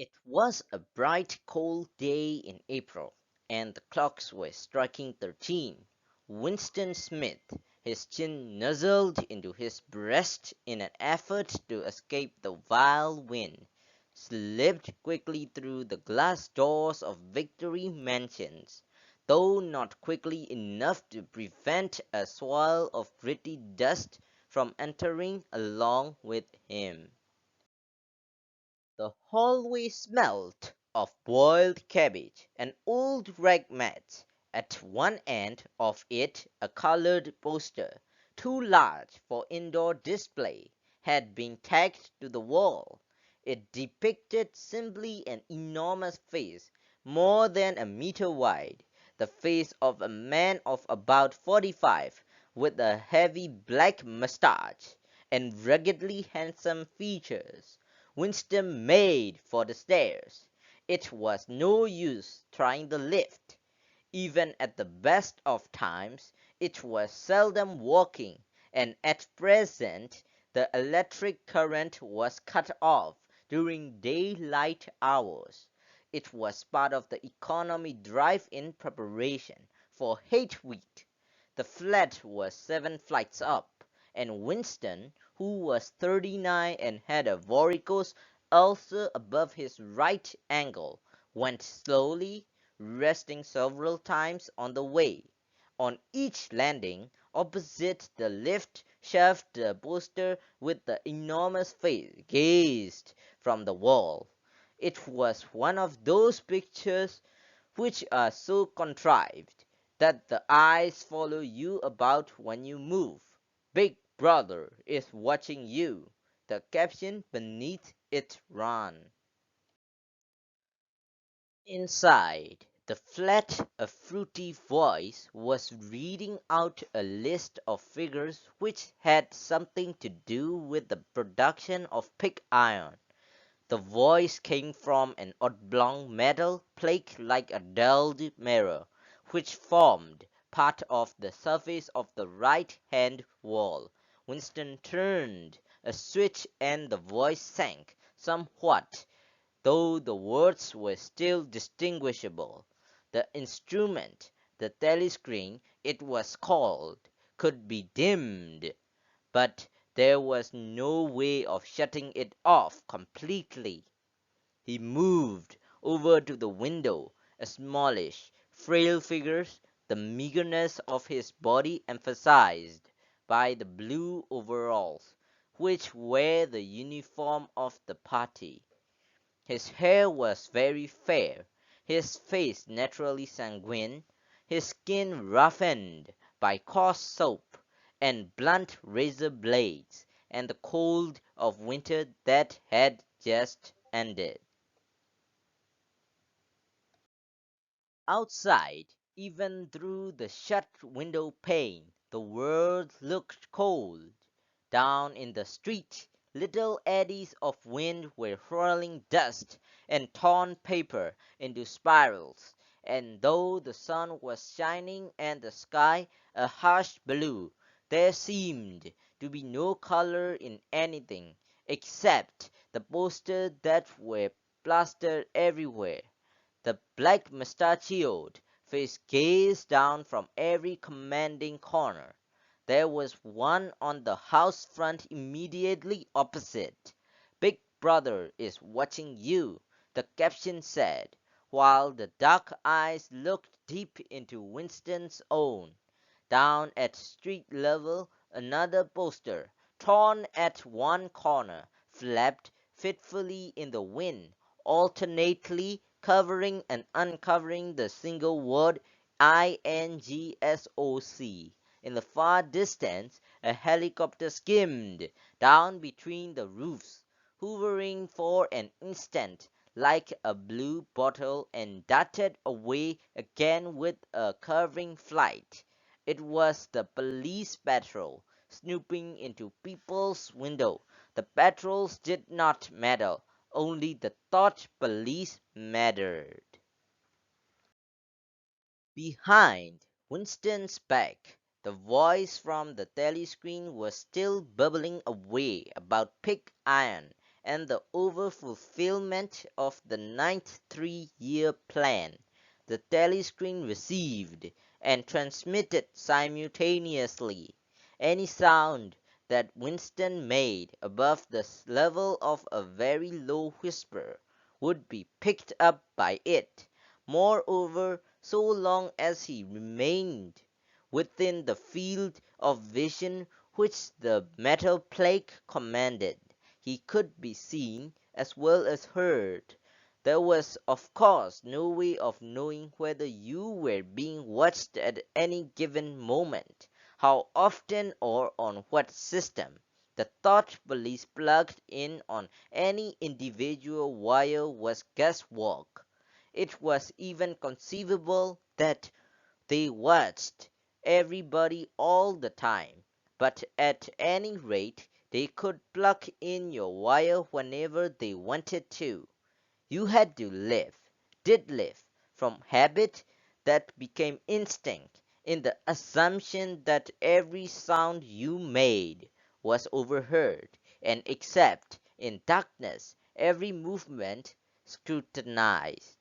It was a bright, cold day in April, and the clocks were striking 13. Winston Smith, his chin nuzzled into his breast in an effort to escape the vile wind, slipped quickly through the glass doors of Victory Mansions, though not quickly enough to prevent a swirl of gritty dust from entering along with him. The hallway smelt of boiled cabbage and old rag mats. At one end of it a coloured poster, too large for indoor display, had been tacked to the wall. It depicted simply an enormous face, more than a metre wide, the face of a man of about 45, with a heavy black moustache, and ruggedly handsome features. Winston made for the stairs. It was no use trying the lift. Even at the best of times it was seldom working, and at present the electric current was cut off during daylight hours. It was part of the economy drive in preparation for Hate Week. The flat was 7 flights up, and Winston, who was 39 and had a varicose ulcer above his right ankle, went slowly, resting several times on the way. On each landing, opposite the lift shelf the poster with the enormous face gazed from the wall. It was one of those pictures which are so contrived that the eyes follow you about when you move. Big Brother is watching you. The caption beneath it ran. Inside the flat a fruity voice was reading out a list of figures which had something to do with the production of pig iron. The voice came from an oblong metal plate like a dulled mirror, which formed part of the surface of the right-hand wall. Winston turned a switch and the voice sank somewhat, though the words were still distinguishable. The instrument, the telescreen it was called, could be dimmed, but there was no way of shutting it off completely. He moved over to the window, a smallish, frail figure, the meagreness of his body emphasized by the blue overalls, which were the uniform of the party. His hair was very fair, his face naturally sanguine, his skin roughened by coarse soap and blunt razor blades, and the cold of winter that had just ended. Outside, even through the shut window pane, the world looked cold. Down in the street, little eddies of wind were whirling dust and torn paper into spirals, and though the sun was shining and the sky a harsh blue, there seemed to be no color in anything except the posters that were plastered everywhere. The black mustachioed face gazed down from every commanding corner. There was one on the house front immediately opposite. "Big Brother is watching you," the caption said, while the dark eyes looked deep into Winston's own. Down at street level another poster, torn at one corner, flapped fitfully in the wind, alternately covering and uncovering the single word INGSOC. In the far distance a helicopter skimmed down between the roofs, hovering for an instant like a blue bottle and darted away again with a curving flight. It was the police patrol, snooping into people's windows. The patrols did not matter, only the thought police mattered. Behind Winston's back, the voice from the telescreen was still bubbling away about pig iron and the overfulfillment of the ninth 3-year plan. The telescreen received and transmitted simultaneously any sound that Winston made above the level of a very low whisper would be picked up by it. Moreover, so long as he remained within the field of vision which the metal plate commanded, he could be seen as well as heard. There was of course no way of knowing whether you were being watched at any given moment, how often, or on what system. The thought police plugged in on any individual wire was guesswork. It was even conceivable that they watched everybody all the time, but at any rate they could plug in your wire whenever they wanted to. You had to live, did live, from habit that became instinct, in the assumption that every sound you made was overheard, and except in darkness every movement scrutinized.